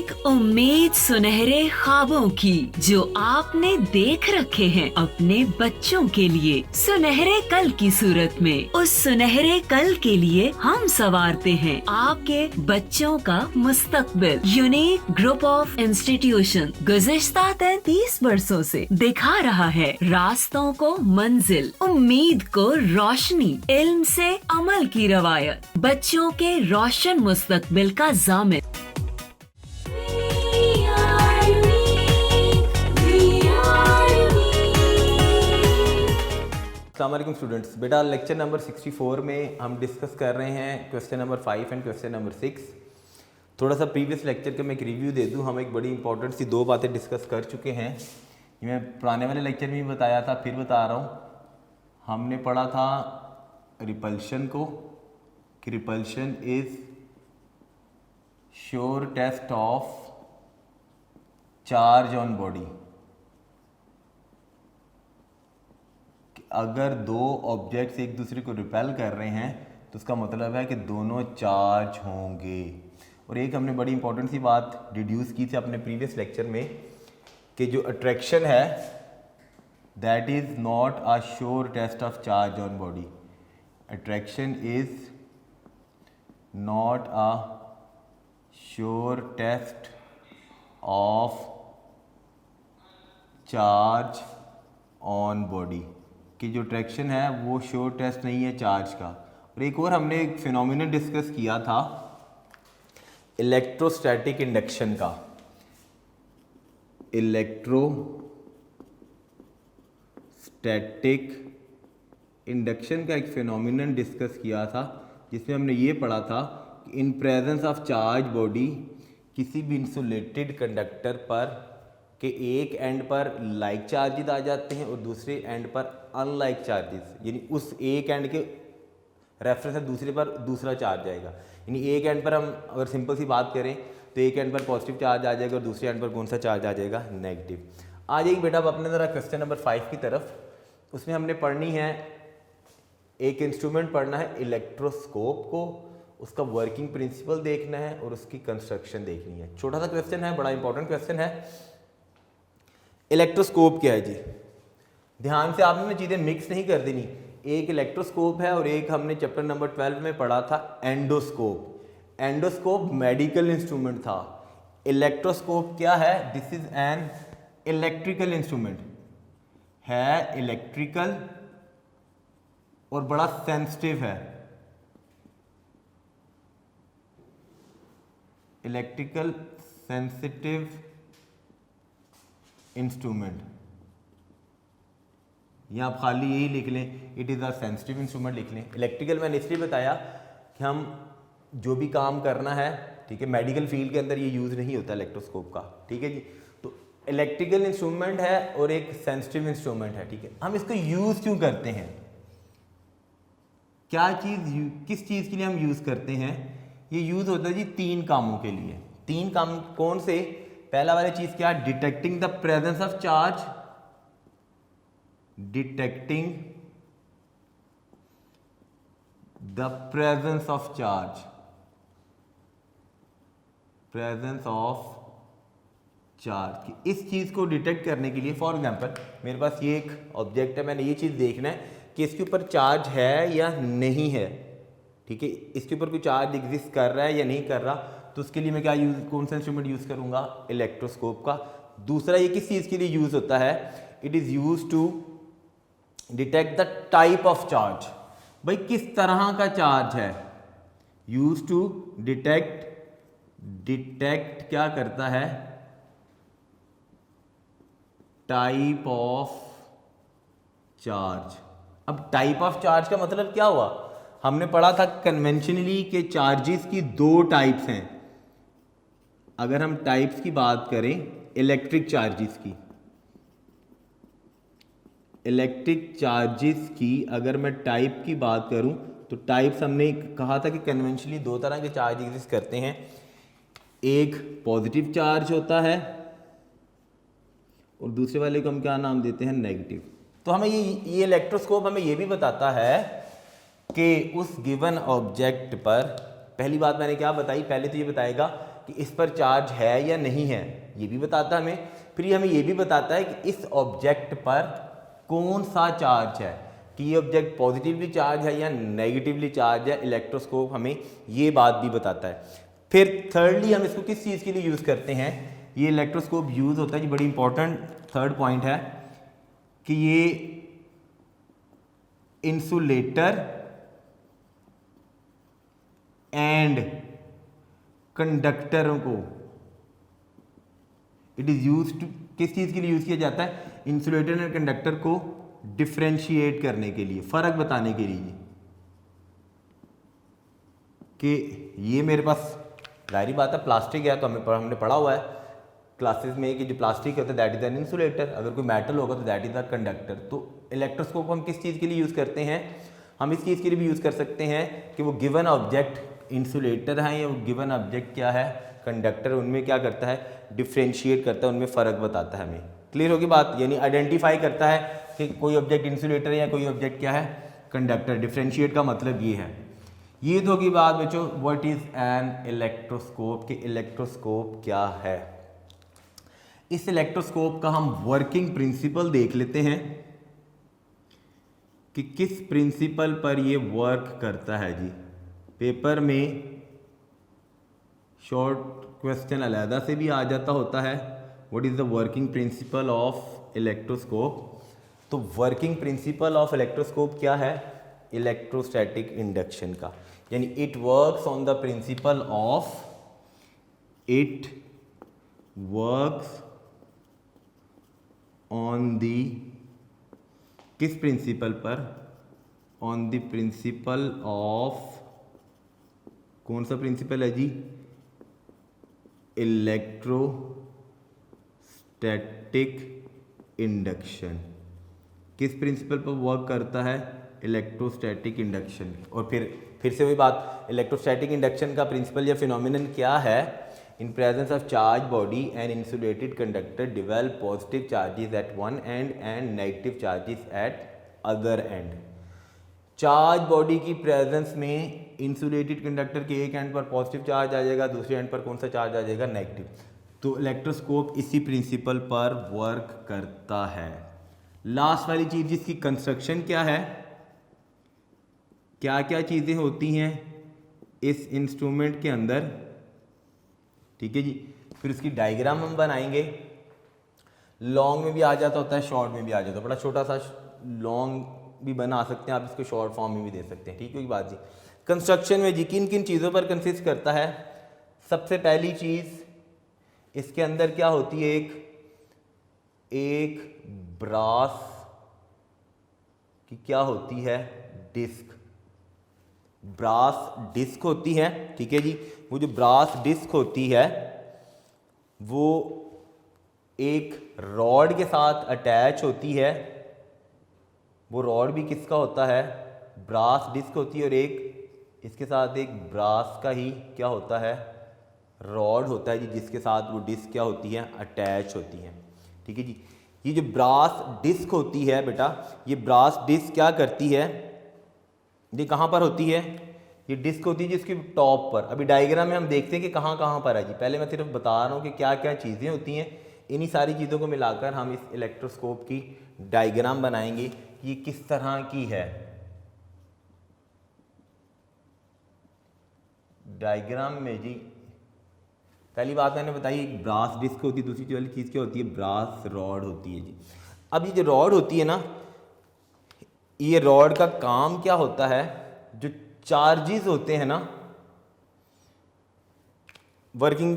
एक उम्मीद सुनहरे ख्वाबों की जो आपने देख रखे हैं अपने बच्चों के लिए, सुनहरे कल की सूरत में। उस सुनहरे कल के लिए हम संवारते हैं आपके बच्चों का मुस्तकबिल। यूनिक ग्रुप ऑफ इंस्टीट्यूशन गुज़िश्ता 33 वर्षों से दिखा रहा है रास्तों को मंजिल, उम्मीद को रोशनी, इल्म से अमल की रवायत, बच्चों के रोशन मुस्तकबिल का ज़ामिन। अस्सलाम वालेकुम स्टूडेंट्स। बेटा लेक्चर नंबर 64 में हम डिस्कस कर रहे हैं question number 5 and question number 6। थोड़ा सा प्रीवियस लेक्चर का मैं एक रिव्यू दे दूं। हम एक बड़ी इंपॉर्टेंट सी दो बातें डिस्कस कर चुके हैं। ये मैं पुराने वाले लेक्चर में भी बताया था, फिर बता रहा हूँ। हमने पढ़ा था रिपल्शन को कि repulsion is sure test of charge on body. अगर दो ऑब्जेक्ट्स एक दूसरे को रिपेल कर रहे हैं तो उसका मतलब है कि दोनों चार्ज होंगे। और एक हमने बड़ी इंपॉर्टेंट सी बात डिड्यूस की थी अपने प्रीवियस लेक्चर में कि जो अट्रैक्शन है that is not a sure test of charge on body. Attraction is not a sure test of charge on body कि जो अट्रैक्शन है वो श्योर टेस्ट नहीं है चार्ज का। और एक और हमने एक फिनोमिनन डिस्कस किया था इलेक्ट्रोस्टैटिक इंडक्शन का। इलेक्ट्रोस्टैटिक इंडक्शन का एक फिनोमिनन डिस्कस किया था जिसमें हमने ये पढ़ा था कि इन प्रेजेंस ऑफ चार्ज बॉडी किसी भी इंसुलेटेड कंडक्टर पर कि एक एंड पर लाइक चार्जेस आ जाते हैं और दूसरे एंड पर अनलाइक चार्जेस, यानी उस एक एंड के रेफरेंस से दूसरे पर दूसरा चार्ज आएगा। यानी एक एंड पर हम अगर सिंपल सी बात करें तो एक एंड पर पॉजिटिव चार्ज आ जाएगा और दूसरे एंड पर कौन सा चार्ज आ जाएगा, नेगेटिव। आ जाइए बेटा अब अपने ज़रा क्वेश्चन नंबर 5 की तरफ। उसमें हमने पढ़नी है एक इंस्ट्रूमेंट पढ़ना है इलेक्ट्रोस्कोप को, उसका वर्किंग प्रिंसिपल देखना है और उसकी कंस्ट्रक्शन देखनी है। छोटा सा क्वेश्चन है, बड़ा इंपॉर्टेंट क्वेश्चन है। इलेक्ट्रोस्कोप क्या है जी? ध्यान से आपने चीज़ें मिक्स नहीं कर देनी। एक इलेक्ट्रोस्कोप है और एक हमने चैप्टर नंबर 12 में पढ़ा था एंडोस्कोप। एंडोस्कोप मेडिकल इंस्ट्रूमेंट था। इलेक्ट्रोस्कोप क्या है? This is an electrical instrument है, इलेक्ट्रिकल और बड़ा सेंसिटिव है। इलेक्ट्रिकल सेंसिटिव इंस्ट्रूमेंट, या आप खाली यही लिख लें, it is a sensitive instrument लिख लें। इलेक्ट्रिकल मैंने इसलिए बताया कि हम जो भी काम करना है, ठीक है, मेडिकल फील्ड के अंदर ये यूज़ नहीं होता इलेक्ट्रोस्कोप का, ठीक है जी। तो इलेक्ट्रिकल इंस्ट्रूमेंट है और एक सेंसिटिव इंस्ट्रूमेंट है, ठीक है। हम इसको यूज़ क्यों करते हैं? क्या चीज़, किस चीज़ के लिए हम यूज़ करते हैं? ये यूज़ होता है जी 3 कामों के लिए। 3 काम कौन से? पहला वाली चीज क्या? Detecting the presence of charge, detecting the presence of charge, presence of charge. इस चीज को डिटेक्ट करने के लिए, फॉर एग्जांपल मेरे पास ये एक ऑब्जेक्ट है, मैंने ये चीज देखना है कि इसके ऊपर चार्ज है या नहीं है, ठीक है, इसके ऊपर कोई चार्ज एग्जिस्ट कर रहा है या नहीं कर रहा। तो उसके लिए मैं क्या कौन सा इंस्ट्रूमेंट यूज़ करूँगा? इलेक्ट्रोस्कोप का। दूसरा ये किस चीज़ के लिए यूज़ होता है? It is use to detect the type of charge. भाई किस तरह का चार्ज है? यूज टू डिटेक्ट, डिटेक्ट क्या करता है? Type of charge. अब टाइप ऑफ चार्ज का मतलब क्या हुआ? हमने पढ़ा था कन्वेंशनली के चार्जेस की 2 टाइप्स हैं। अगर हम टाइप्स की बात करें इलेक्ट्रिक चार्जेस की, इलेक्ट्रिक चार्जेस की अगर मैं टाइप की बात करूं तो टाइप्स हमने कहा था कि कन्वेंशनली 2 तरह के चार्ज एग्जिस्ट करते हैं। एक पॉजिटिव चार्ज होता है और दूसरे वाले को हम क्या नाम देते हैं? नेगेटिव। तो हमें ये इलेक्ट्रोस्कोप हमें ये भी बताता है कि उस गिवन ऑब्जेक्ट पर, पहली बात मैंने क्या बताई? पहले तो ये बताएगा कि इस पर चार्ज है या नहीं है, ये भी बताता है हमें। फिर ये हमें ये भी बताता है कि इस ऑब्जेक्ट पर कौन सा चार्ज है, कि ये ऑब्जेक्ट पॉजिटिवली चार्ज है या नेगेटिवली चार्ज है। इलेक्ट्रोस्कोप हमें ये बात भी बताता है। फिर थर्डली हम इसको किस चीज़ के लिए यूज़ करते हैं, ये इलेक्ट्रोस्कोप यूज़ होता है, ये बड़ी इंपॉर्टेंट थर्ड पॉइंट है कि ये इंसुलेटर एंड कंडक्टरों को, इट इज यूज टू, किस चीज़ के लिए यूज़ किया जाता है, इंसुलेटर एंड कंडक्टर को डिफ्रेंशिएट करने के लिए, फ़र्क बताने के लिए, कि ये मेरे पास जाहिर बात है प्लास्टिक है, तो हमने पढ़ा हुआ है क्लासेस में कि जो प्लास्टिक होता है दैट इज एन इंसुलेटर, अगर कोई मेटल होगा तो दैट इज द कंडक्टर। तो इलेक्ट्रोस्कोप हम किस चीज़ के लिए यूज़ करते हैं, हम इस चीज़ के लिए भी यूज़ कर सकते हैं कि वो गिवन ऑब्जेक्ट इंसुलेटर है या वो गिवन ऑब्जेक्ट क्या है, कंडक्टर, उनमें क्या करता है, डिफ्रेंशिएट करता है, उनमें फ़र्क बताता है हमें। क्लियर होगी बात, यानी आइडेंटिफाई करता है कि कोई ऑब्जेक्ट इंसुलेटर है या कोई ऑब्जेक्ट क्या है, कंडक्टर। डिफ्रेंशिएट का मतलब ये है। ये तो होगी बात बच्चों व्हाट इज़ एन इलेक्ट्रोस्कोप, कि इलेक्ट्रोस्कोप क्या है। इस इलेक्ट्रोस्कोप का हम वर्किंग प्रिंसिपल देख लेते हैं कि किस प्रिंसिपल पर ये वर्क करता है जी। पेपर में शॉर्ट क्वेश्चन अलहदा से भी आ जाता होता है, what is the working principle of electroscope. तो वर्किंग प्रिंसिपल ऑफ इलेक्ट्रोस्कोप क्या है, इलेक्ट्रोस्टैटिक इंडक्शन का, यानी it works on the principle of, it works on the, किस प्रिंसिपल पर, ऑन द प्रिंसिपल ऑफ, कौन सा प्रिंसिपल है जी, इलेक्ट्रोस्टैटिक इंडक्शन। किस प्रिंसिपल पर वर्क करता है, इलेक्ट्रोस्टैटिक इंडक्शन। और फिर से वही बात, इलेक्ट्रोस्टैटिक इंडक्शन का प्रिंसिपल या फिनोमिनन क्या है, in presence of charge body and insulated conductor develop positive charges at one end and negative charges at other end. Charge body की प्रेजेंस में इंसुलेटेड कंडक्टर के एक एंड पर पॉजिटिव चार्ज आ जाएगा, दूसरे एंड पर कौन सा चार्ज आ जाएगा, नेगेटिव। तो इलेक्ट्रोस्कोप इसी प्रिंसिपल पर वर्क करता है। लास्ट वाली चीज़ जिसकी कंस्ट्रक्शन क्या है, क्या क्या चीज़ें होती हैं इस इंस्ट्रूमेंट के अंदर, ठीक है जी। फिर उसकी डायग्राम हम बनाएंगे, लॉन्ग में भी आ जाता होता है, शॉर्ट में भी आ जाता है, बड़ा छोटा सा लॉन्ग भी बना सकते हैं आप, इसको शॉर्ट फॉर्म में भी दे सकते हैं, ठीक है बात जी। कंस्ट्रक्शन में जी किन किन चीज़ों पर कंसिस्ट करता है, सबसे पहली चीज़ इसके अंदर क्या होती है, एक ब्रास की क्या होती है, डिस्क, ब्रास डिस्क होती है, ठीक है जी। वो जो ब्रास डिस्क होती है वो एक रॉड के साथ अटैच होती है, वो रॉड भी किसका होता है, ब्रास डिस्क होती है, और एक इसके साथ एक ब्रास का ही क्या होता है, रॉड होता है जी, जिसके साथ वो डिस्क क्या होती है, अटैच होती है, ठीक है जी। ये जो ब्रास डिस्क होती है बेटा, ये ब्रास डिस्क क्या करती है, ये कहाँ पर होती है, ये डिस्क होती है जिसके टॉप पर। अभी डायग्राम में हम देखते हैं कि कहाँ कहाँ पर है जी, पहले मैं सिर्फ बता रहा हूँ कि क्या क्या चीज़ें होती हैं, इन्हीं सारी चीज़ों को मिलाकर हम इस इलेक्ट्रोस्कोप की डायग्राम बनाएंगे, ये किस तरह की है। डायग्राम में जी पहली बात मैंने बताई, एक ब्रास डिस्क होती है, दूसरी वाली चीज़ क्या होती है, ब्रास रॉड होती है जी। अब ये जो रॉड होती है ना, ये रॉड का काम क्या होता है, जो चार्जेस होते हैं ना, वर्किंग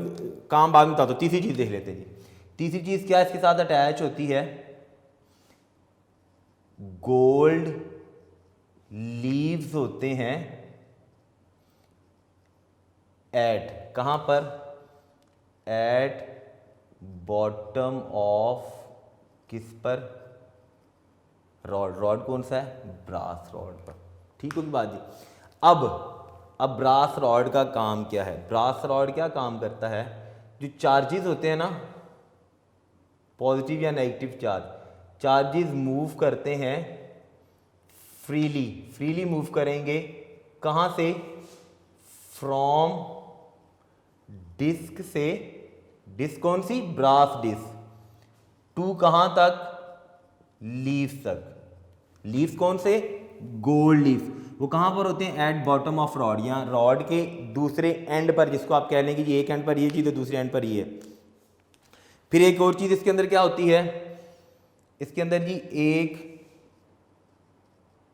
काम बाद में बताता हूँ, तीसरी चीज़ देख लेते हैं जी। तीसरी चीज़ क्या इसके साथ अटैच होती है, गोल्ड लीव्स होते हैं एट, कहाँ पर, एट बॉटम ऑफ, किस पर, रॉड, रॉड कौन सा है, ब्रास रॉड पर, ठीक होगी बात जी। अब ब्रास रॉड का काम क्या है, ब्रास रॉड क्या काम करता है, जो चार्जेस होते हैं ना, पॉजिटिव या नेगेटिव चार्जेस मूव करते हैं फ्रीली मूव करेंगे, कहाँ से, फ्रॉम डिस्क से, डिस्क कौन सी, ब्रास डिस्क, टू कहां तक, लीव्स तक। लीव्स कौन से, गोल्ड लीव्स। वो कहां पर होते हैं, एट बॉटम ऑफ रॉड, या रॉड के दूसरे एंड पर, जिसको आप कह लें कि एक एंड पर ये चीज़ है, दूसरे एंड पर ये है। फिर एक और चीज़ इसके अंदर क्या होती है, इसके अंदर जी एक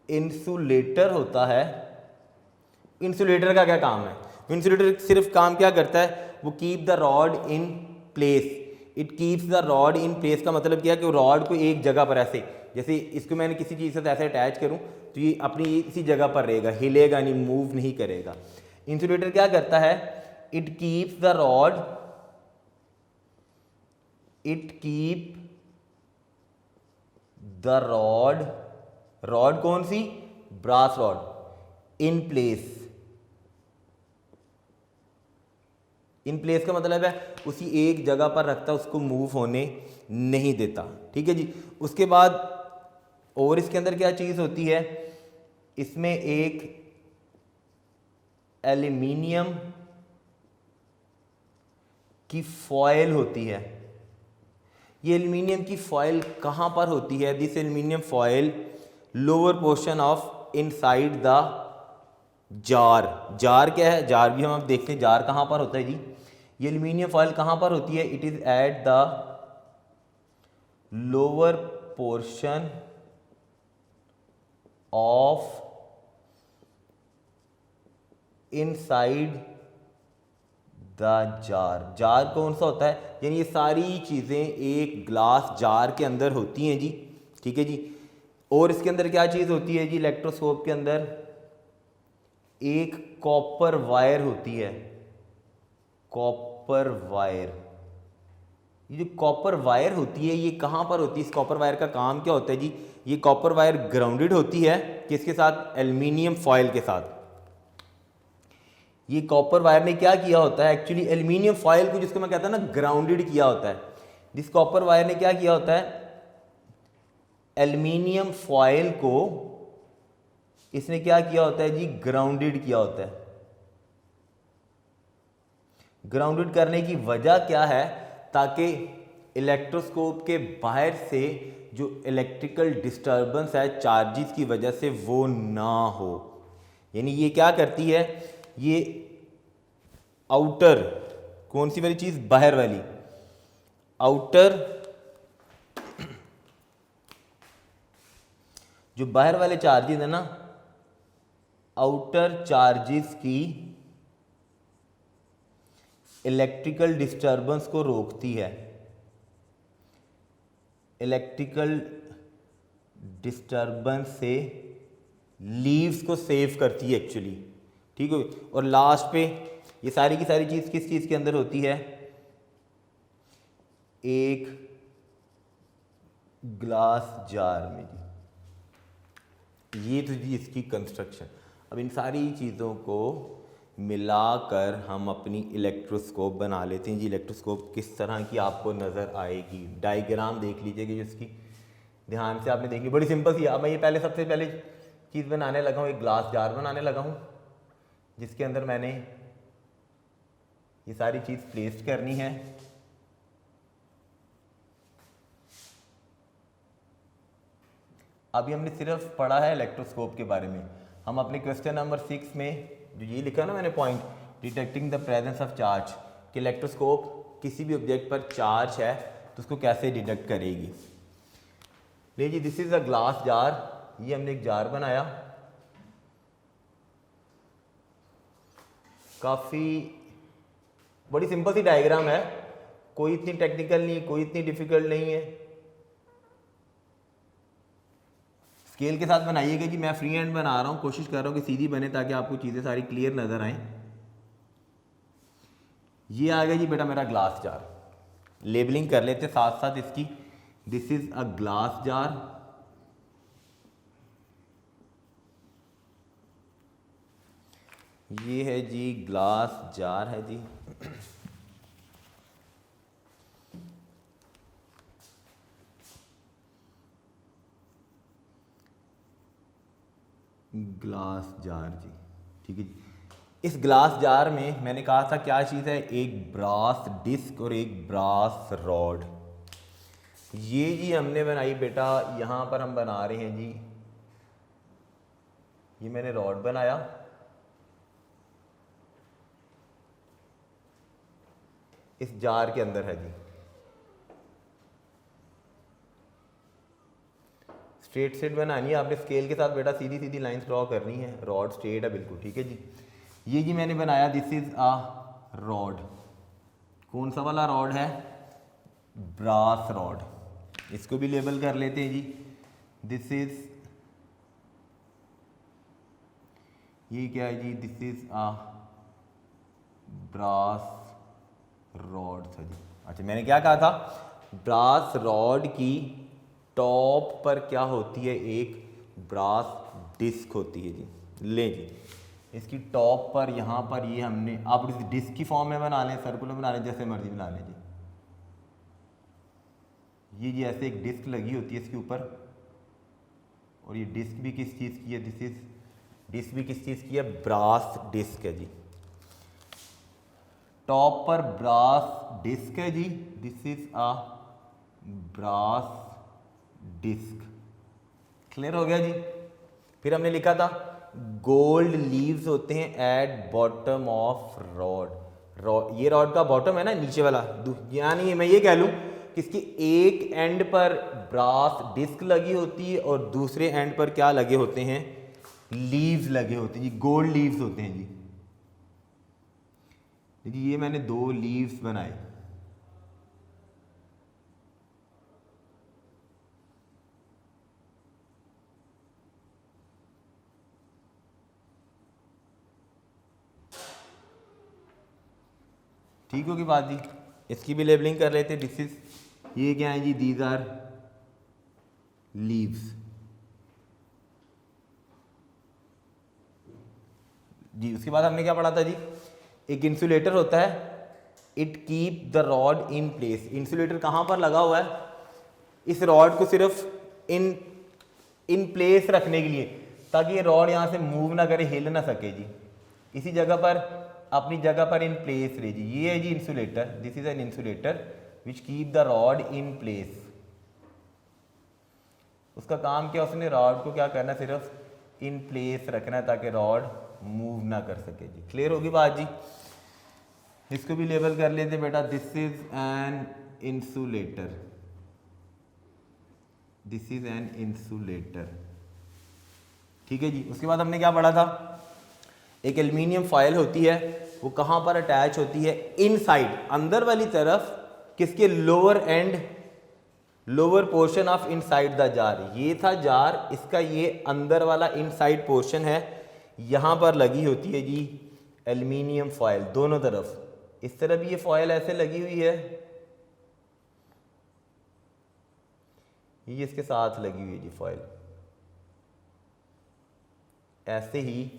इंसुलेटर होता है। इंसुलेटर का क्या काम है, इंसुलेटर सिर्फ काम क्या करता है, वो keep the rod in place. It keeps the rod in place का मतलब क्या है कि वो रॉड को एक जगह पर ऐसे, जैसे इसको मैंने किसी चीज़ से ऐसे अटैच करूं तो ये अपनी इसी जगह पर रहेगा, हिलेगा नहीं, मूव नहीं करेगा। इंसुलेटर क्या करता है, it keeps the rod, it keep the rod, rod कौन सी, brass rod, in place. In place का मतलब है उसी एक जगह पर रखता है, उसको मूव होने नहीं देता। ठीक है जी। उसके बाद और इसके अंदर क्या चीज़ होती है, इसमें एक एल्यूमिनियम की फॉयल होती है। ये एल्यूमिनियम की फॉयल कहाँ पर होती है, this aluminium foil lower portion of inside the jar. Jar क्या है, जार भी हम अब देखते हैं जार कहाँ पर होता है जी। ये एल्यूमिनियम फॉयल कहाँ पर होती है, it is at the lower portion of inside the jar. Jar कौन सा होता है, यानी ये सारी चीज़ें एक ग्लास जार के अंदर होती हैं जी। ठीक है जी। और इसके अंदर क्या चीज़ होती है जी, इलेक्ट्रोस्कोप के अंदर एक कॉपर वायर होती है, कॉपर वायर। ये जो कॉपर वायर होती है ये कहाँ पर होती है, इस कॉपर वायर का काम क्या होता है जी, ये कॉपर वायर ग्राउंडेड होती है किसके साथ, एल्यूमिनियम फॉयल के साथ। ये कॉपर वायर ने क्या किया होता है, एक्चुअली एल्यूमिनियम फॉयल को, जिसको मैं कहता हूं ना ग्राउंडेड किया होता है। जिस कॉपर वायर ने क्या किया होता है, एल्यूमिनियम फॉयल को इसने क्या किया होता है जी, ग्राउंडेड किया होता है। ग्राउंडेड करने की वजह क्या है, ताकि इलेक्ट्रोस्कोप के बाहर से जो इलेक्ट्रिकल डिस्टर्बेंस है चार्जेस की वजह से वो ना हो। यानी ये क्या करती है, ये आउटर कौन सी वाली चीज, बाहर वाली, आउटर जो बाहर वाले चार्जेस है ना, आउटर चार्जेस की इलेक्ट्रिकल डिस्टर्बेंस को रोकती है, इलेक्ट्रिकल डिस्टर्बेंस से लीव्स को सेव करती है एक्चुअली। ठीक है। और लास्ट पे ये सारी की सारी चीज़ किस चीज़ के अंदर होती है, एक ग्लास जार में जी। ये तो जी इसकी कंस्ट्रक्शन। अब इन सारी चीज़ों को मिलाकर हम अपनी इलेक्ट्रोस्कोप बना लेते हैं जी। इलेक्ट्रोस्कोप किस तरह की आपको नज़र आएगी, डायग्राम देख लीजिए कि जिसकी ध्यान से आपने देखी, बड़ी सिंपल सी। अब मैं ये पहले सबसे पहले चीज़ बनाने लगा हूँ, एक ग्लास जार बनाने लगा हूँ जिसके अंदर मैंने ये सारी चीज़ प्लेस करनी है। अभी हमने सिर्फ पढ़ा है इलेक्ट्रोस्कोप के बारे में। हम अपने क्वेश्चन नंबर 6 में जो ये लिखा ना मैंने point, detecting the presence of charge, कि इलेक्ट्रोस्कोप किसी भी ऑब्जेक्ट पर चार्ज है तो उसको कैसे डिटेक्ट करेगी। ले जी, this is a glass jar. ये हमने एक जार बनाया, काफ़ी बड़ी सिंपल सी डायग्राम है, कोई इतनी टेक्निकल नहीं है, कोई इतनी डिफिकल्ट नहीं है। स्केल के साथ बनाइएगा जी, मैं फ्री हैंड बना रहा हूँ, कोशिश कर रहा हूँ कि सीधी बने ताकि आपको चीज़ें सारी क्लियर नज़र आएं। ये आ गया जी बेटा मेरा ग्लास जार। लेबलिंग कर लेते साथ साथ इसकी। This is a glass jar, ये है जी ग्लास जार है जी। ग्लास जार जी, ठीक है जी। इस ग्लास जार में मैंने कहा था क्या चीज़ है, एक ब्रास डिस्क और एक ब्रास रॉड। ये जी हमने बनाई बेटा, यहाँ पर हम बना रहे हैं जी, ये मैंने रॉड बनाया, इस जार के अंदर है जी। स्ट्रेट स्ट्रेट बनानी है आपने, स्केल के साथ बेटा सीधी सीधी लाइंस ड्रॉ करनी है, रॉड स्ट्रेट है बिल्कुल, ठीक है जी। ये जी मैंने बनाया, दिस इज अ रॉड। कौन सा वाला रॉड है, ब्रास रॉड। इसको भी लेबल कर लेते हैं जी, दिस इज, ये क्या है जी, this is a brass rod था जी। अच्छा मैंने क्या कहा था, ब्रास रॉड की टॉप पर क्या होती है, एक ब्रास डिस्क होती है जी। ले जी, इसकी टॉप पर यहाँ पर ये हमने, आप इस डिस्क की फॉर्म में बना लें, सर्कुलर बना लें, जैसे मर्जी बना लें जी। ये जी ऐसे एक डिस्क लगी होती है इसके ऊपर, और ये डिस्क भी किस चीज़ की है, दिस इज, डिस्क भी किस चीज़ की है, ब्रास डिस्क है जी। टॉप पर ब्रास डिस्क है जी, this is a brass disc. Clear हो गया जी। फिर हमने लिखा था गोल्ड लीव्स होते हैं एट बॉटम ऑफ रॉड। ये रॉड का बॉटम है ना, नीचे वाला, यानी मैं ये कह लूँ कि इसकी एक एंड पर ब्रास डिस्क लगी होती है और दूसरे एंड पर क्या लगे होते हैं, लीव्स लगे होते हैं जी, गोल्ड लीव्स होते हैं जी। देखिए ये मैंने 2 लीव्स बनाए, ठीक होगी बात जी। इसकी भी लेबलिंग कर लेते हैं, दिस इज, ये क्या है जी, दीज आर लीव्स जी। उसके बाद हमने क्या पढ़ा था जी, एक इंसुलेटर होता है, it keep the rod in place. Insulator कहाँ पर लगा हुआ है, इस रॉड को सिर्फ इन प्लेस रखने के लिए, ताकि ये रॉड यहाँ से मूव ना करे, हिल ना सके जी, इसी जगह पर अपनी जगह पर इन प्लेस रहे जी। ये है जी insulator, this is an insulator which keep the rod in place. उसका काम क्या, उसने रॉड को क्या करना, सिर्फ इन प्लेस रखना है ताकि रॉड मूव ना कर सके जी। क्लियर होगी बात जी। इसको भी लेबल कर लेते बेटा, this is an insulator, this is an insulator, ठीक है जी। उसके बाद हमने क्या पढ़ा था, एक एल्युमिनियम फॉयल होती है, वो कहाँ पर अटैच होती है, इनसाइड, अंदर वाली तरफ, किसके, lower and, lower portion of inside the jar. ये था जार, इसका ये अंदर वाला इनसाइड पोर्शन है, यहाँ पर लगी होती है जी एल्युमिनियम फॉयल दोनों तरफ। इस तरफ ये फॉयल ऐसे लगी हुई है, ये इसके साथ लगी हुई है जी फॉयल। ऐसे ही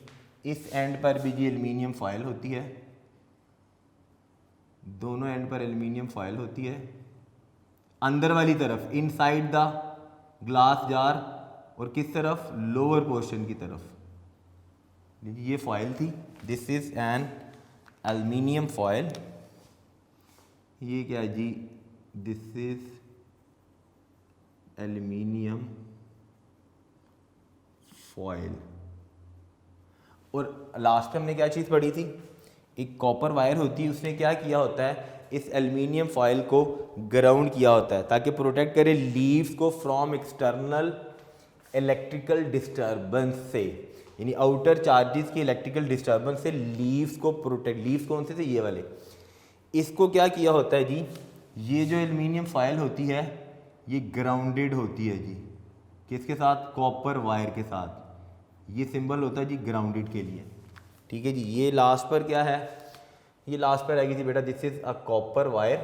इस एंड पर भी जी एल्युमिनियम फॉयल होती है, दोनों एंड पर एल्युमिनियम फॉयल होती है, अंदर वाली तरफ इनसाइड द ग्लास जार, और किस तरफ, लोअर पोर्शन की तरफ। ये फॉयल थी, this is N aluminium foil. ये क्या है जी, दिस इज एल्युमिनियम फॉयल। और लास्ट में हमने क्या चीज़ पढ़ी थी, एक कॉपर वायर होती है, उसने क्या किया होता है, इस एल्युमिनियम फॉयल को ग्राउंड किया होता है ताकि प्रोटेक्ट करे लीव्स को फ्रॉम एक्सटर्नल इलेक्ट्रिकल डिस्टर्बेंस से, यानी आउटर चार्जेस की इलेक्ट्रिकल डिस्टर्बेंस से लीव्स को प्रोटेक्ट। लीव्स कौन से थे, ये वाले। इसको क्या किया होता है जी, ये जो एल्युमिनियम फॉयल होती है ये ग्राउंडेड होती है जी, किसके साथ, कॉपर वायर के साथ। ये सिंबल होता है जी ग्राउंडेड के लिए, ठीक है जी। ये लास्ट पर क्या है, ये लास्ट पर आएगी जी बेटा, this is a copper wire.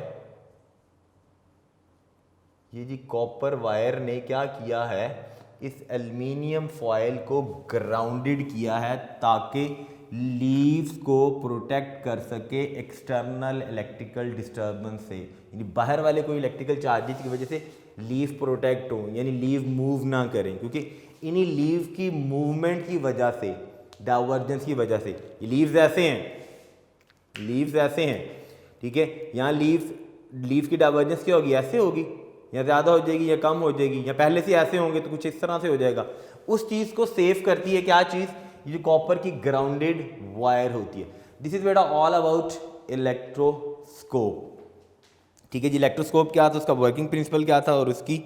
ये जी कॉपर वायर ने क्या किया है, इस एल्युमिनियम फॉयल को ग्राउंडेड किया है ताकि लीव्स को प्रोटेक्ट कर सके एक्सटर्नल इलेक्ट्रिकल डिस्टर्बेंस से, यानी बाहर वाले कोई इलेक्ट्रिकल चार्जेस की वजह से लीव प्रोटेक्ट हो, यानी लीव मूव ना करें, क्योंकि इन्हीं लीव की मूवमेंट की वजह से डाइवर्जेंस की वजह से। ये लीव्स ऐसे हैं, लीव्स ऐसे हैं, ठीक है। यहाँ लीव्स की डाइवर्जेंस क्या होगी, ऐसे होगी, या ज़्यादा हो जाएगी या कम हो जाएगी, या पहले से ऐसे होंगे तो कुछ इस तरह से हो जाएगा। उस चीज़ को सेव करती है क्या चीज़, ये कॉपर की ग्राउंडेड वायर होती है। दिस इज बेटा ऑल अबाउट इलेक्ट्रोस्कोप, ठीक है जी। इलेक्ट्रोस्कोप क्या था, उसका वर्किंग प्रिंसिपल क्या था और उसकी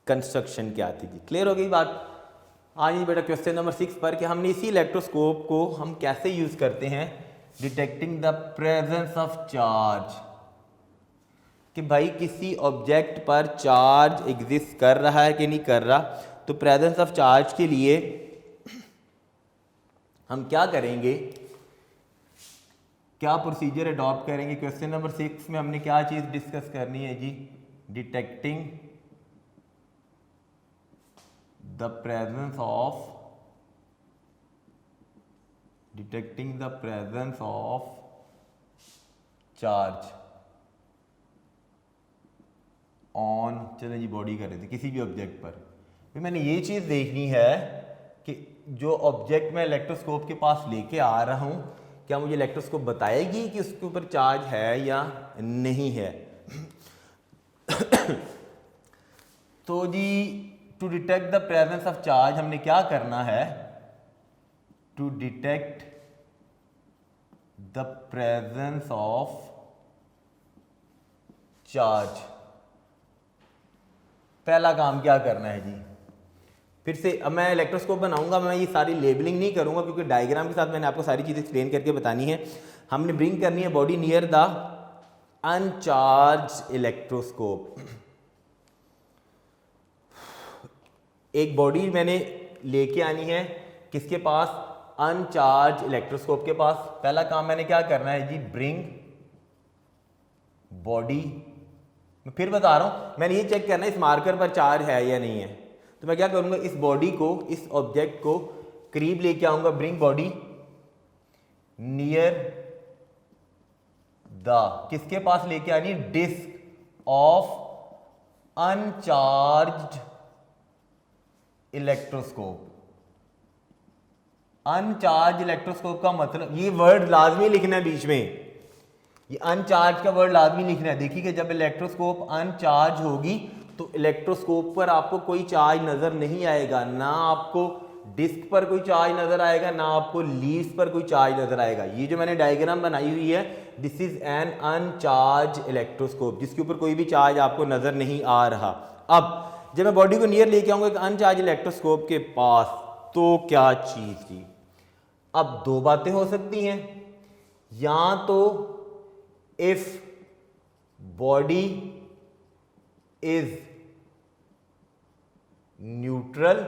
कंस्ट्रक्शन क्या थी जी। क्लियर हो गई बात। आइए बेटा क्वेश्चन नंबर 6 पर कि हमने इसी इलेक्ट्रोस्कोप को हम कैसे यूज करते हैं, detecting the presence of charge, कि भाई किसी ऑब्जेक्ट पर चार्ज एग्जिस्ट कर रहा है कि नहीं कर रहा। तो प्रेजेंस ऑफ चार्ज के लिए हम क्या करेंगे, क्या प्रोसीजर अडॉप्ट करेंगे। क्वेश्चन नंबर 6 में हमने क्या चीज डिस्कस करनी है जी, detecting the presence of charge on, चलें जी बॉडी कर रहे थे किसी भी ऑब्जेक्ट पर। फिर मैंने ये चीज़ देखनी है कि जो ऑब्जेक्ट मैं इलेक्ट्रोस्कोप के पास लेके आ रहा हूँ, क्या मुझे इलेक्ट्रोस्कोप बताएगी कि उसके ऊपर चार्ज है या नहीं है। तो जी to detect the presence of charge हमने क्या करना है, to detect the presence of charge, पहला काम क्या करना है जी। फिर से अब मैं इलेक्ट्रोस्कोप बनाऊंगा, मैं ये सारी लेबलिंग नहीं करूंगा क्योंकि डायग्राम के साथ मैंने आपको सारी चीज़ एक्सप्लेन करके बतानी है। हमने ब्रिंग करनी है बॉडी नियर द अनचार्ज इलेक्ट्रोस्कोप। एक बॉडी मैंने लेके आनी है किसके पास, अनचार्ज इलेक्ट्रोस्कोप के पास। पहला काम मैंने क्या करना है जी, ब्रिंग बॉडी, मैं फिर बता रहा हूं, मैंने ये चेक करना है इस मार्कर पर चार्ज है या नहीं है। तो मैं क्या करूंगा, इस बॉडी को, इस ऑब्जेक्ट को करीब लेके आऊंगा, ब्रिंग बॉडी नियर द, किसके पास लेके आनी है, disc of uncharged electroscope. Uncharged electroscope का मतलब, ये वर्ड लाजमी लिखना है बीच में, ये अनचार्ज का वर्ड लाजमी लिखना है। देखिए कि जब इलेक्ट्रोस्कोप अनचार्ज होगी तो इलेक्ट्रोस्कोप पर आपको कोई चार्ज नजर नहीं आएगा, ना आपको डिस्क पर कोई चार्ज नजर आएगा, ना आपको लीव्स पर कोई चार्ज नजर आएगा। ये जो मैंने डायग्राम बनाई हुई है, दिस इज एन अनचार्ज इलेक्ट्रोस्कोप, जिसके ऊपर कोई भी चार्ज आपको नजर नहीं आ रहा। अब जब मैं बॉडी को नियर लेके आऊंगा एक अनचार्ज इलेक्ट्रोस्कोप के पास, तो क्या चीज की, अब दो बातें हो सकती हैं, या तो इफ बॉडी इज न्यूट्रल,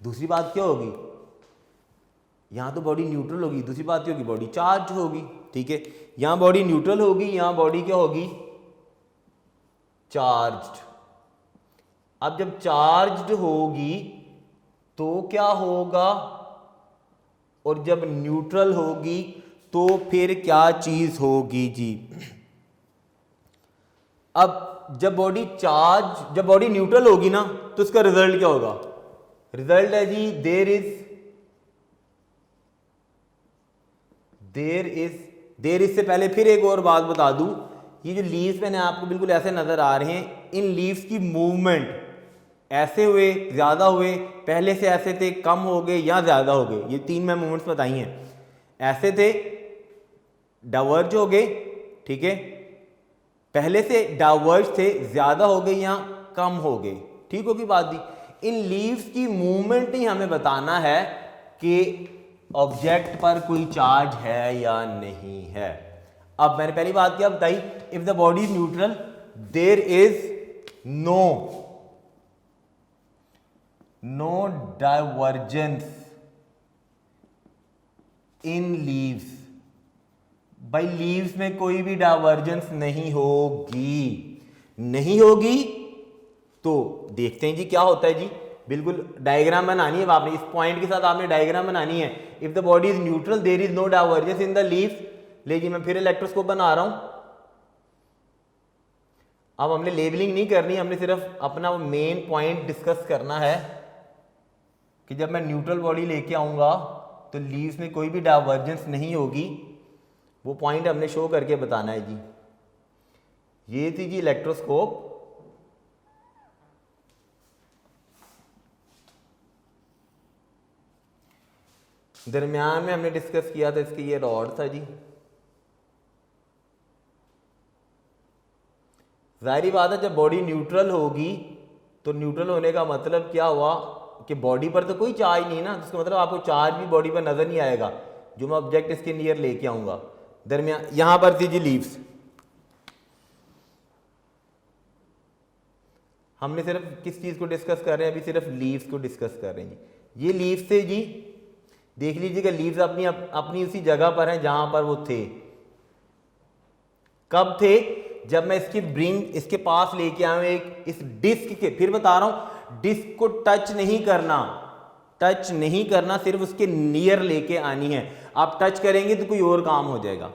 दूसरी बात क्या होगी, यहां तो बॉडी न्यूट्रल होगी, दूसरी बात क्या होगी, बॉडी चार्ज होगी, ठीक है। यहां बॉडी न्यूट्रल होगी, यहां बॉडी क्या होगी, चार्ज्ड। अब जब चार्ज्ड होगी तो क्या होगा, और जब न्यूट्रल होगी तो फिर क्या चीज होगी जी। अब जब बॉडी न्यूट्रल होगी ना, तो इसका रिजल्ट क्या होगा, रिजल्ट है जी देर इज से पहले फिर एक और बात बता दूं, ये जो लीव्स मैंने आपको बिल्कुल ऐसे नजर आ रहे हैं, इन लीव्स की मूवमेंट ऐसे हुए, ज्यादा हुए, पहले से ऐसे थे, कम हो गए या ज्यादा हो गए, ये तीन मैं मूवमेंट्स बताई हैं। ऐसे थे, डाइवर्ज हो गए, ठीक है, पहले से डाइवर्ज थे, ज्यादा हो गए या कम हो गए, ठीक होगी बात दी। इन लीव्स की मूवमेंट ही हमें बताना है कि ऑब्जेक्ट पर कोई चार्ज है या नहीं है। अब मैंने पहली बात क्या बताई, if the body is neutral there is no divergence in leaves, भाई लीव्स में कोई भी डाइवर्जेंस नहीं होगी। तो देखते हैं जी क्या होता है जी, बिल्कुल डायग्राम बनानी है आपने, इस पॉइंट के साथ आपने डायग्राम बनानी है। If the body is neutral there is no divergence in the leaves. ले जी मैं फिर इलेक्ट्रोस्कोप बना रहा हूं, अब हमने लेबलिंग नहीं करनी, हमने सिर्फ अपना मेन पॉइंट डिस्कस करना है कि जब मैं न्यूट्रल बॉडी लेके आऊँगा तो लीव्स में कोई भी डाइवर्जेंस नहीं होगी। वो पॉइंट हमने शो करके बताना है जी। ये थी जी इलेक्ट्रोस्कोप। दरमियान में हमने डिस्कस किया था इसके ये रॉड था जी। जाहिर बात है जब बॉडी न्यूट्रल होगी तो न्यूट्रल होने का मतलब क्या हुआ कि बॉडी पर तो कोई चार्ज नहीं ना, जिसका मतलब आपको चार्ज भी बॉडी पर नजर नहीं आएगा जो मैं ऑब्जेक्ट इसके नियर लेके आऊंगा। दरमियान यहां पर थी जी लीव्स। हमने सिर्फ किस चीज को डिस्कस कर रहे हैं, अभी सिर्फ लीव्स को डिस्कस कर रहे हैं जी। ये लीव्स थे जी, देख लीजिएगा लीव्स अपनी उसी जगह पर हैं जहां पर वो थे। कब थे? जब मैं इसके पास लेके आया हूं एक इस डिस्क के, फिर बता रहा हूं डिस्क को टच नहीं करना, सिर्फ उसके नियर लेके आनी है। आप टच करेंगे तो कोई और काम हो जाएगा,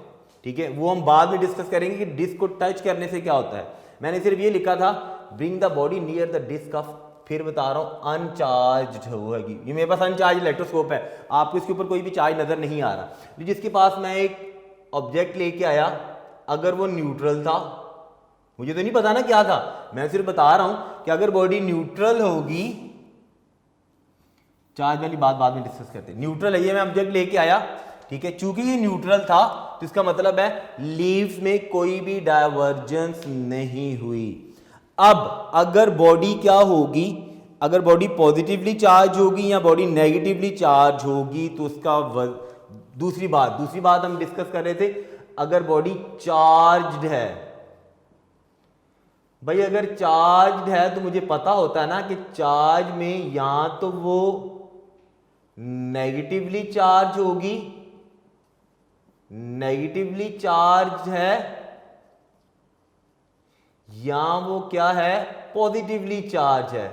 ठीक है, वो हम बाद में डिस्कस करेंगे कि डिस्क को टच करने से क्या होता है। मैंने सिर्फ ये लिखा था bring the body near the disc of, फिर बता रहा हूं अनचार्ज होगी। ये मेरे पास अनचार्ज इलेक्ट्रोस्कोप है, आपको इसके ऊपर कोई भी चार्ज नजर नहीं आ रहा। जिसके पास मैं एक ऑब्जेक्ट लेके आया, अगर वो न्यूट्रल था, मुझे तो नहीं पता ना क्या था, मैं सिर्फ बता रहा हूं कि अगर बॉडी न्यूट्रल होगी, चार्ज वाली बात बाद में डिस्कस करते हैं। न्यूट्रल है, ये मैं ऑब्जेक्ट लेके आया, ठीक है, चूंकि ये न्यूट्रल था तो इसका मतलब है लीव्स में कोई भी डाइवर्जेंस नहीं हुई। अब अगर बॉडी क्या होगी, अगर बॉडी पॉजिटिवली चार्ज होगी या बॉडी नेगेटिवली चार्ज होगी तो उसका दूसरी बात हम डिस्कस कर रहे थे, अगर बॉडी चार्ज्ड है, भाई अगर चार्ज्ड है तो मुझे पता होता है ना कि चार्ज में या तो वो नेगेटिवली चार्ज होगी, नेगेटिवली चार्ज है, या वो क्या है पॉजिटिवली चार्ज है।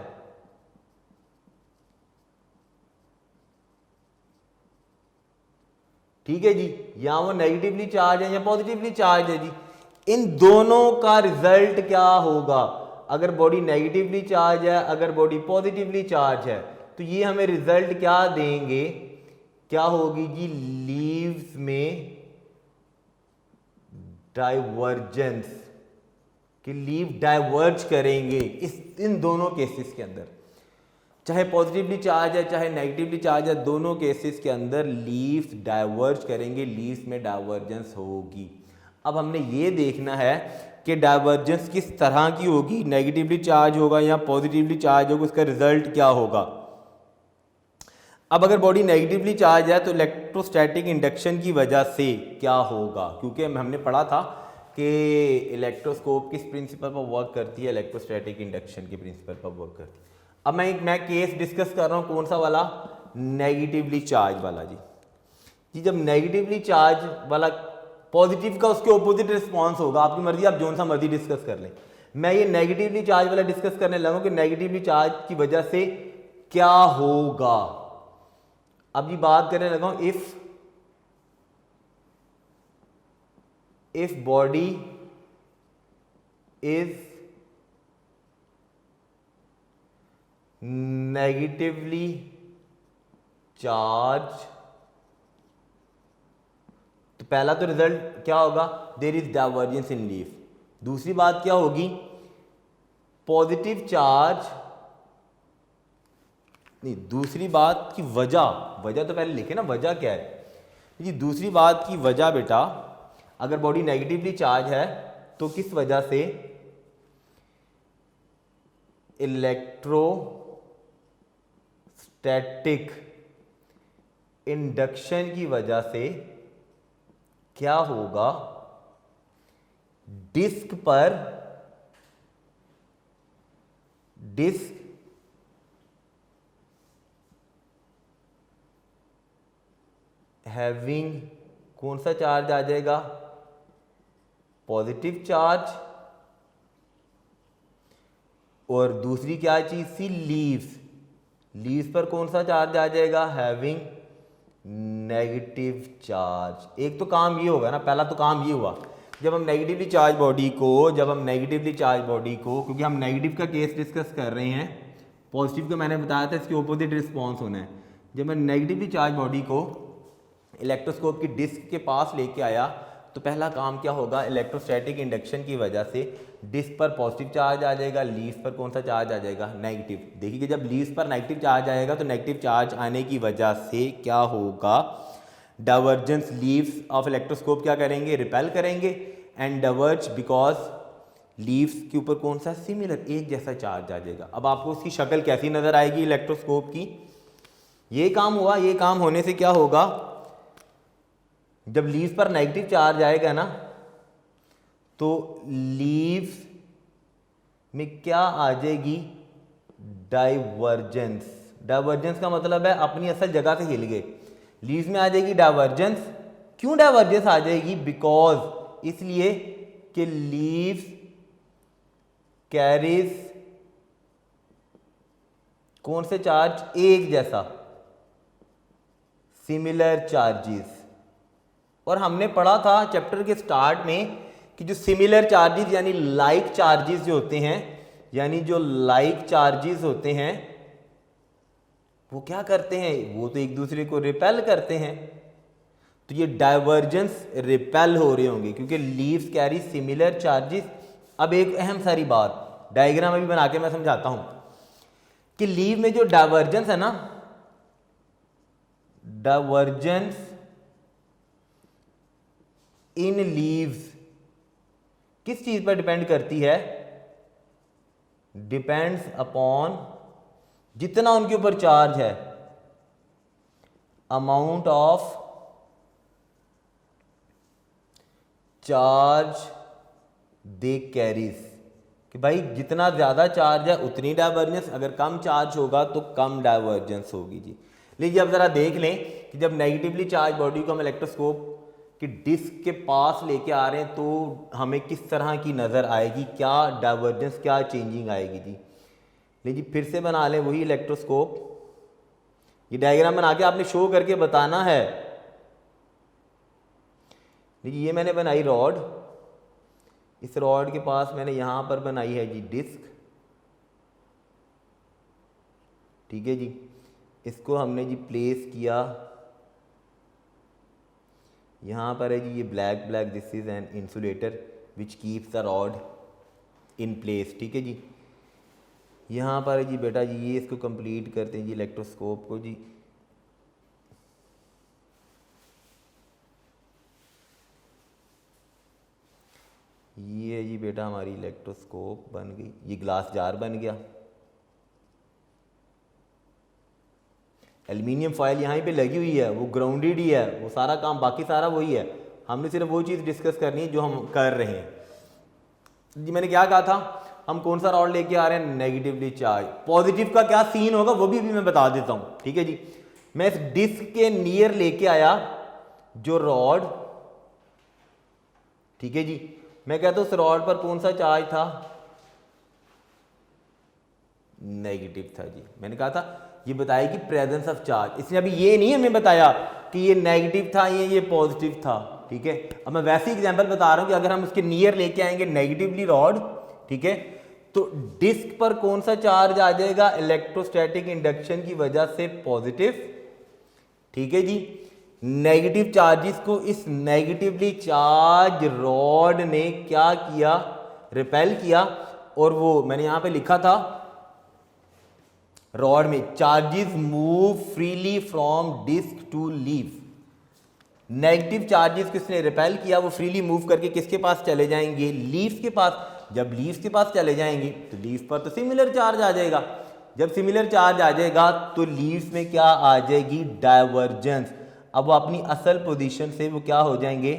ठीक है जी, या वो नेगेटिवली चार्ज है या पॉजिटिवली चार्ज है जी। इन दोनों का रिजल्ट क्या होगा? अगर बॉडी नेगेटिवली चार्ज है, अगर बॉडी पॉजिटिवली चार्ज है, तो ये हमें रिजल्ट क्या देंगे, क्या होगी जी, लीव्स में डाइवर्जेंस, कि लीव डाइवर्ज करेंगे इन दोनों केसेस के अंदर, चाहे पॉजिटिवली चार्ज है चाहे नेगेटिवली चार्ज है, दोनों केसेस के अंदर लीव्स डाइवर्ज करेंगे, लीव्स में डाइवर्जेंस होगी। अब हमने ये देखना है कि डाइवर्जेंस किस तरह की होगी, नेगेटिवली चार्ज होगा या पॉजिटिवली चार्ज होगा, उसका रिजल्ट क्या होगा। अब अगर बॉडी नेगेटिवली चार्ज है तो इलेक्ट्रोस्टैटिक इंडक्शन की वजह से क्या होगा, क्योंकि हमने पढ़ा था कि इलेक्ट्रोस्कोप किस प्रिंसिपल पर वर्क करती है, इलेक्ट्रोस्टैटिक इंडक्शन के प्रिंसिपल पर वर्क करती है। अब मैं केस डिस्कस कर रहा हूँ, कौन सा वाला, नेगेटिवली चार्ज वाला जी। जब नेगेटिवली चार्ज वाला, पॉजिटिव का उसके ऑपोजिट रिस्पॉन्स होगा, आपकी मर्जी, आप जो सा मर्जी डिस्कस कर लें। मैं ये नेगेटिवली चार्ज वाला डिस्कस करने लगा कि नेगेटिवली चार्ज की वजह से क्या होगा। अब ये बात करने लगा हूं if body is negatively charge, तो पहला तो रिजल्ट क्या होगा, there is divergence in leaf. दूसरी बात क्या होगी, पॉजिटिव चार्ज नहीं, दूसरी बात की वजह तो पहले लिखे ना, वजह क्या है जी। दूसरी बात की वजह बेटा, अगर बॉडी नेगेटिवली चार्ज है तो किस वजह से, इलेक्ट्रोस्टैटिक इंडक्शन की वजह से क्या होगा, डिस्क हैविंग कौन सा चार्ज आ जाएगा, पॉजिटिव चार्ज, और दूसरी क्या चीज थी, लीव्स पर कौन सा चार्ज आ जाएगा, हैविंग नेगेटिव चार्ज। एक तो काम ये होगा ना, पहला तो काम ये हुआ जब हम नेगेटिवली चार्ज बॉडी को क्योंकि हम नेगेटिव का केस डिस्कस कर रहे हैं, पॉजिटिव का मैंने बताया था इसके ऑपोजिट रिस्पॉन्स होना है। जब मैं नेगेटिवली चार्ज बॉडी को इलेक्ट्रोस्कोप की डिस्क के पास लेके आया तो पहला काम क्या होगा, इलेक्ट्रोस्टैटिक इंडक्शन की वजह से डिस्क पर पॉजिटिव चार्ज आ जाएगा, लीव्स पर कौन सा चार्ज आ जाएगा, नेगेटिव। देखिए कि जब लीव्स पर नेगेटिव चार्ज आएगा तो नेगेटिव चार्ज आने की वजह से क्या होगा, डाइवर्जेंस लीव्स ऑफ इलेक्ट्रोस्कोप क्या करेंगे, रिपेल करेंगे, एंड डाइवर्ज बिकॉज लीव्स के ऊपर कौन सा, सिमिलर एक जैसा चार्ज आ जाएगा। अब आपको उसकी शक्ल कैसी नजर आएगी इलेक्ट्रोस्कोप की, ये काम हुआ। ये काम होने से क्या होगा, जब लीव्स पर नेगेटिव चार्ज आएगा ना तो लीव्स में क्या आ जाएगी, डाइवर्जेंस। डाइवर्जेंस का मतलब है अपनी असल जगह से हिल गए। लीव्स में आ जाएगी डाइवर्जेंस। क्यों डाइवर्जेंस आ जाएगी, बिकॉज इसलिए कि लीव्स कैरीज कौन से चार्ज, एक जैसा, सिमिलर चार्जेस। और हमने पढ़ा था चैप्टर के स्टार्ट में कि जो सिमिलर चार्जेस यानी लाइक चार्जेस जो होते हैं, यानी जो लाइक चार्जेस होते हैं वो क्या करते हैं, वो तो एक दूसरे को रिपेल करते हैं। तो ये डाइवर्जेंस रिपेल हो रहे होंगे क्योंकि लीव्स कैरी सिमिलर चार्जेस। अब एक अहम सारी बात डायग्राम अभी बना के मैं समझाता हूं कि लीव में जो डाइवर्जेंस है ना, डाइवर्जेंस इन लीव्स किस चीज पर डिपेंड करती है, डिपेंड्स अपॉन जितना उनके ऊपर चार्ज है, amount of charge they carries, कि भाई जितना ज्यादा चार्ज है उतनी डाइवर्जेंस, अगर कम चार्ज होगा तो कम डाइवर्जेंस होगी जी। लीजिए अब जरा देख लें कि जब नेगेटिवली चार्ज बॉडी को हम इलेक्ट्रोस्कोप की डिस्क के पास लेके आ रहे हैं तो हमें किस तरह की नजर आएगी, क्या डाइवर्जेंस, क्या चेंजिंग आएगी जी। लीजिए फिर से बना लें वही इलेक्ट्रोस्कोप। ये डायग्राम बना के आपने शो करके बताना है। लीजिए ये मैंने बनाई रॉड, इस रॉड के पास मैंने यहां पर बनाई है जी डिस्क, ठीक है जी। इसको हमने जी प्लेस किया, यहां पर है जी ये black black, this is an insulator which keeps the rod in place, ठीक है जी। यहाँ पर जी बेटा जी ये इसको कंप्लीट करते हैं जी इलेक्ट्रोस्कोप को जी। ये जी बेटा हमारी इलेक्ट्रोस्कोप बन गई, ये ग्लास जार बन गया। एल्युमिनियम फॉयल यहाँ पे लगी हुई है, वो ग्राउंडेड ही है, वो सारा काम बाकी सारा वही है। हमने सिर्फ वो चीज़ डिस्कस करनी है जो हम कर रहे हैं जी। मैंने क्या कहा था, हम कौन सा रॉड लेके आ रहे हैं, नेगेटिवली चार्ज। पॉजिटिव का क्या सीन होगा वो भी मैं बता देता हूं, ठीक है जी। मैं इस डिस्क के नियर लेके आया जो रॉड, ठीक है जी। मैं कहता हूं उस रॉड पर कौन सा चार्ज था, नेगेटिव था जी। मैंने कहा था ये बताएगी प्रेजेंस ऑफ चार्ज। इसने अभी ये नहीं हमें बताया कि ये नेगेटिव था ये पॉजिटिव था, ठीक है। अब मैं वैसे एग्जांपल बता रहा हूं कि अगर हम उसके नियर लेके आएंगे नेगेटिवली रॉड, ठीक है, तो डिस्क पर कौन सा चार्ज आ जाएगा, इलेक्ट्रोस्टैटिक इंडक्शन की वजह से पॉजिटिव, ठीक है जी। नेगेटिव चार्जेस को इस नेगेटिवली चार्ज रॉड ने क्या किया, रिपेल किया। और वो मैंने यहां पे लिखा था रॉड में charges move freely from disc to leave. Negative charges किसने रिपेल किया, वो फ्रीली मूव करके किसके पास चले जाएंगे, लीव्स के पास। जब लीव्स के पास चले जाएंगे तो लीव्स पर तो सिमिलर चार्ज आ जाएगा। जब सिमिलर चार्ज आ जाएगा तो लीव्स में क्या आ जाएगी, डाइवर्जेंस। अब वो अपनी असल पोजीशन से वो क्या हो जाएंगे,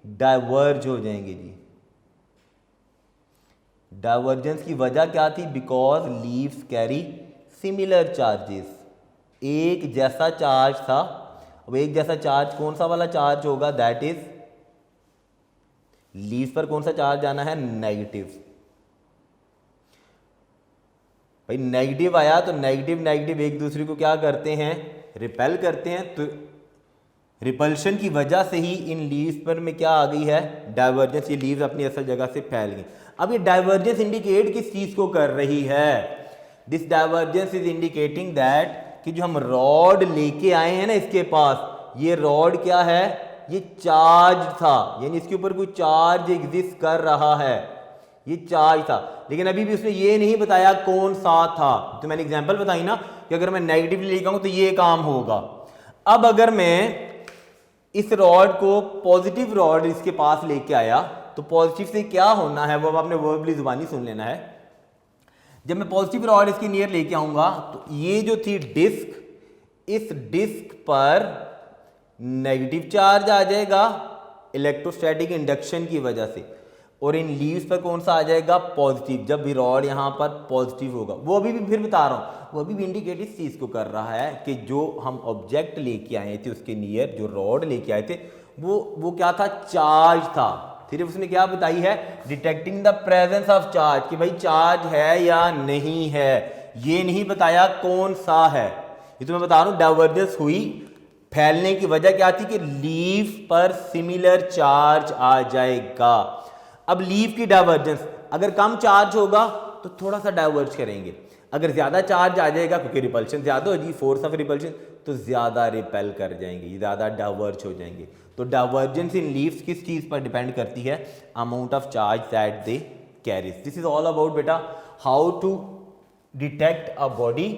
डाइवर्ज हो जाएंगे जी। डाइवर्जेंस की वजह क्या थी, because leaves carry similar charges, एक जैसा चार्ज था। अब एक जैसा चार्ज कौन सा वाला चार्ज होगा, दैट इज लीव्स पर कौन सा चार्ज आना है, नेगेटिव। भाई नेगेटिव आया तो नेगेटिव नेगेटिव एक दूसरे को क्या करते हैं, रिपेल करते हैं। तो रिपल्शन की वजह से ही इन लीव्स पर में क्या आ गई है, डाइवर्जेंस, ये लीव्स अपनी असल जगह से फैल गई। अब ये डाइवर्जेंस इंडिकेट किस चीज़ को कर रही है? This divergence is indicating that कि जो हम रॉड लेके आए हैं ना इसके पास, ये रॉड क्या है? ये चार्ज था, यानी इसके ऊपर कोई चार्ज एग्जिस्ट कर रहा है, ये चार्ज था। लेकिन अभी भी उसने ये नहीं बताया कौन सा था। तो मैंने एग्जांपल बताई ना कि अगर मैं नेगेटिवली लेके आऊं तो ये काम होगा। अब अगर मैं इस रॉड को पॉजिटिव रॉड इसके पास लेके आया तो पॉजिटिव से क्या होना है वो अब आपने वर्बली जुबानी सुन लेना है। जब मैं पॉजिटिव रॉड इसके नियर लेके आऊंगा तो ये जो थी डिस्क, इस डिस्क पर नेगेटिव चार्ज आ जाएगा इलेक्ट्रोस्टैटिक इंडक्शन की वजह से, और इन लीव्स पर कौन सा आ जाएगा? पॉजिटिव। जब भी रॉड यहाँ पर पॉजिटिव होगा, वो अभी भी फिर बता रहा हूँ, वो अभी भी इंडिकेट इस चीज़ को कर रहा है कि जो हम ऑब्जेक्ट लेके आए थे उसके नियर, जो रॉड लेके आए थे वो क्या था? चार्ज था। फिर उसने क्या बताई है? Detecting the presence of charge, कि भाई चार्ज है या नहीं है। ये नहीं बताया कौन सा है। ये तो मैं बता रहा हूँ डाइवर्जेंस हुई, फैलने की वजह क्या थी? कि लीव पर सिमिलर चार्ज आ जाएगा। अब लीव की डाइवर्जेंस, अगर कम चार्ज होगा तो थोड़ा सा डाइवर्ज करेंगे, अगर ज्यादा चार्ज आ जाएगा क्योंकि रिपल्शन ज्यादा होगी, फोर्स ऑफ रिपल्शन, तो ज्यादा रिपेल कर जाएंगे, ज्यादा डाइवर्ज हो जाएंगे। तो डाइवर्जेंस इन लीव्स किस चीज पर डिपेंड करती है? Amount of charge that they carries. This is all about बेटा how to detect a body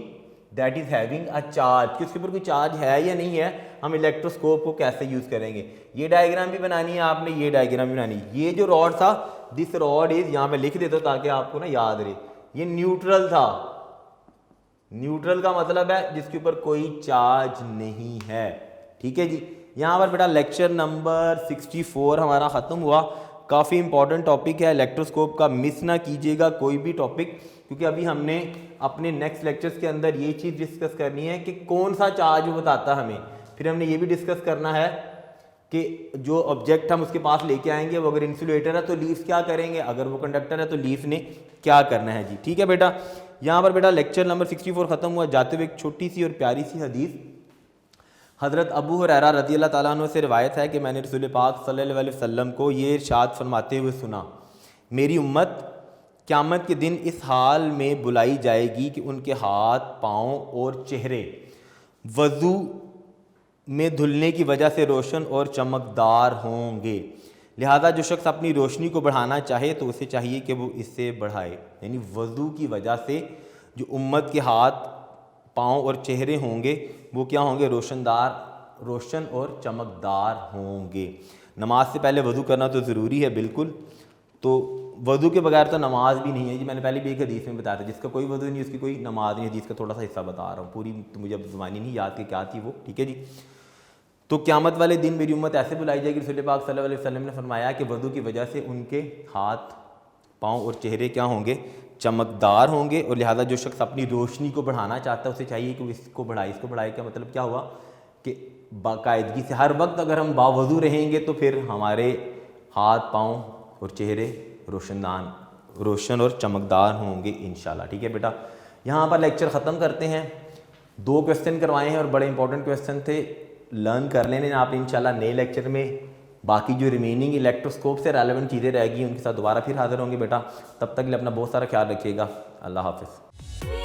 that is having a charge, कि उसके ऊपर कोई चार्ज है या नहीं है। हम इलेक्ट्रोस्कोप को कैसे यूज करेंगे, ये डायग्राम भी बनानी है आपने, ये डायग्राम भी बनानी है। ये जो रॉड था, दिस रॉड इज, यहाँ पे लिख देता हूं ताकि आपको ना याद रहे, ये न्यूट्रल था। न्यूट्रल का मतलब है जिसके ऊपर कोई चार्ज नहीं है। ठीक है जी। यहाँ पर बेटा लेक्चर नंबर 64 हमारा खत्म हुआ। काफ़ी इंपॉर्टेंट टॉपिक है इलेक्ट्रोस्कोप का, मिस ना कीजिएगा कोई भी टॉपिक, क्योंकि अभी हमने अपने नेक्स्ट लेक्चर्स के अंदर ये चीज़ डिस्कस करनी है कि कौन सा चार्ज वो बताता हमें। फिर हमने ये भी डिस्कस करना है कि जो ऑब्जेक्ट हम उसके पास लेके आएंगे वो अगर इंसुलेटर है तो लीव्स क्या करेंगे, अगर वो कंडक्टर है तो लीव्स ने क्या करना है जी। ठीक है बेटा। यहाँ पर बेटा लेक्चर नंबर 64 खत्म हुआ। जाते हुए एक छोटी सी और प्यारी सी हदीस हज़रत अबू हुरैरा रज़ी अल्लाह ताला अन्हु से रिवायत है कि मैंने रसूल पाक सल्लल्लाहु अलैहि वसल्लम को ये इरशाद फरमाते हुए सुना, मेरी उम्मत क़यामत के दिन इस हाल में बुलाई जाएगी कि उनके हाथ, पाँव और चेहरे वज़ू में धुलने की वजह से रोशन और चमकदार होंगे। लिहाजा जो शख्स अपनी रोशनी को बढ़ाना चाहे तो उसे चाहिए कि वो इससे बढ़ाए। यानी वज़ू की वजह से जो उम्मत के हाथ, पाँव और चेहरे होंगे वो क्या होंगे? रोशन और चमकदार होंगे। नमाज से पहले वज़ू करना तो ज़रूरी है बिल्कुल, तो वज़ू के बगैर तो नमाज भी नहीं है जी। मैंने पहले भी एक हदीस में बताया था, जिसका कोई वज़ू नहीं उसकी कोई नमाज नहीं। हदीस का थोड़ा सा हिस्सा बता रहा हूँ, पूरी तो मुझे अब ज़ुबानी नहीं याद कि क्या थी वो। ठीक है जी। तो क़यामत वाले दिन मेरी उम्मत ऐसे बुलाई जाएगी, रसूल पाक सल्लल्लाहु अलैहि वसल्लम ने फरमाया कि वज़ू की वजह से उनके हाथ, पाँव और चेहरे क्या होंगे? चमकदार होंगे। और लिहाजा जो शख्स अपनी रोशनी को बढ़ाना चाहता है उसे चाहिए कि वो इसको बढ़ाए। इसको बढ़ाए का मतलब क्या हुआ कि बाकायदगी से हर वक्त अगर हम बावज़ू रहेंगे तो फिर हमारे हाथ, पाँव और चेहरे रोशन और चमकदार होंगे इंशाल्लाह। ठीक है बेटा। यहाँ पर लेक्चर ख़त्म करते हैं। 2 क्वेश्चन करवाए हैं और बड़े इंपॉर्टेंट क्वेश्चन थे, लर्न कर लेने आप इंशाल्लाह। नए लेक्चर में बाकी जो रिमेनिंग इलेक्ट्रोस्कोप से रेलेवेंट चीज़ें रहेगी उनके साथ दोबारा फिर हाजिर होंगे बेटा। तब तक के लिए अपना बहुत सारा ख्याल रखिएगा। अल्लाह हाफ़िज़।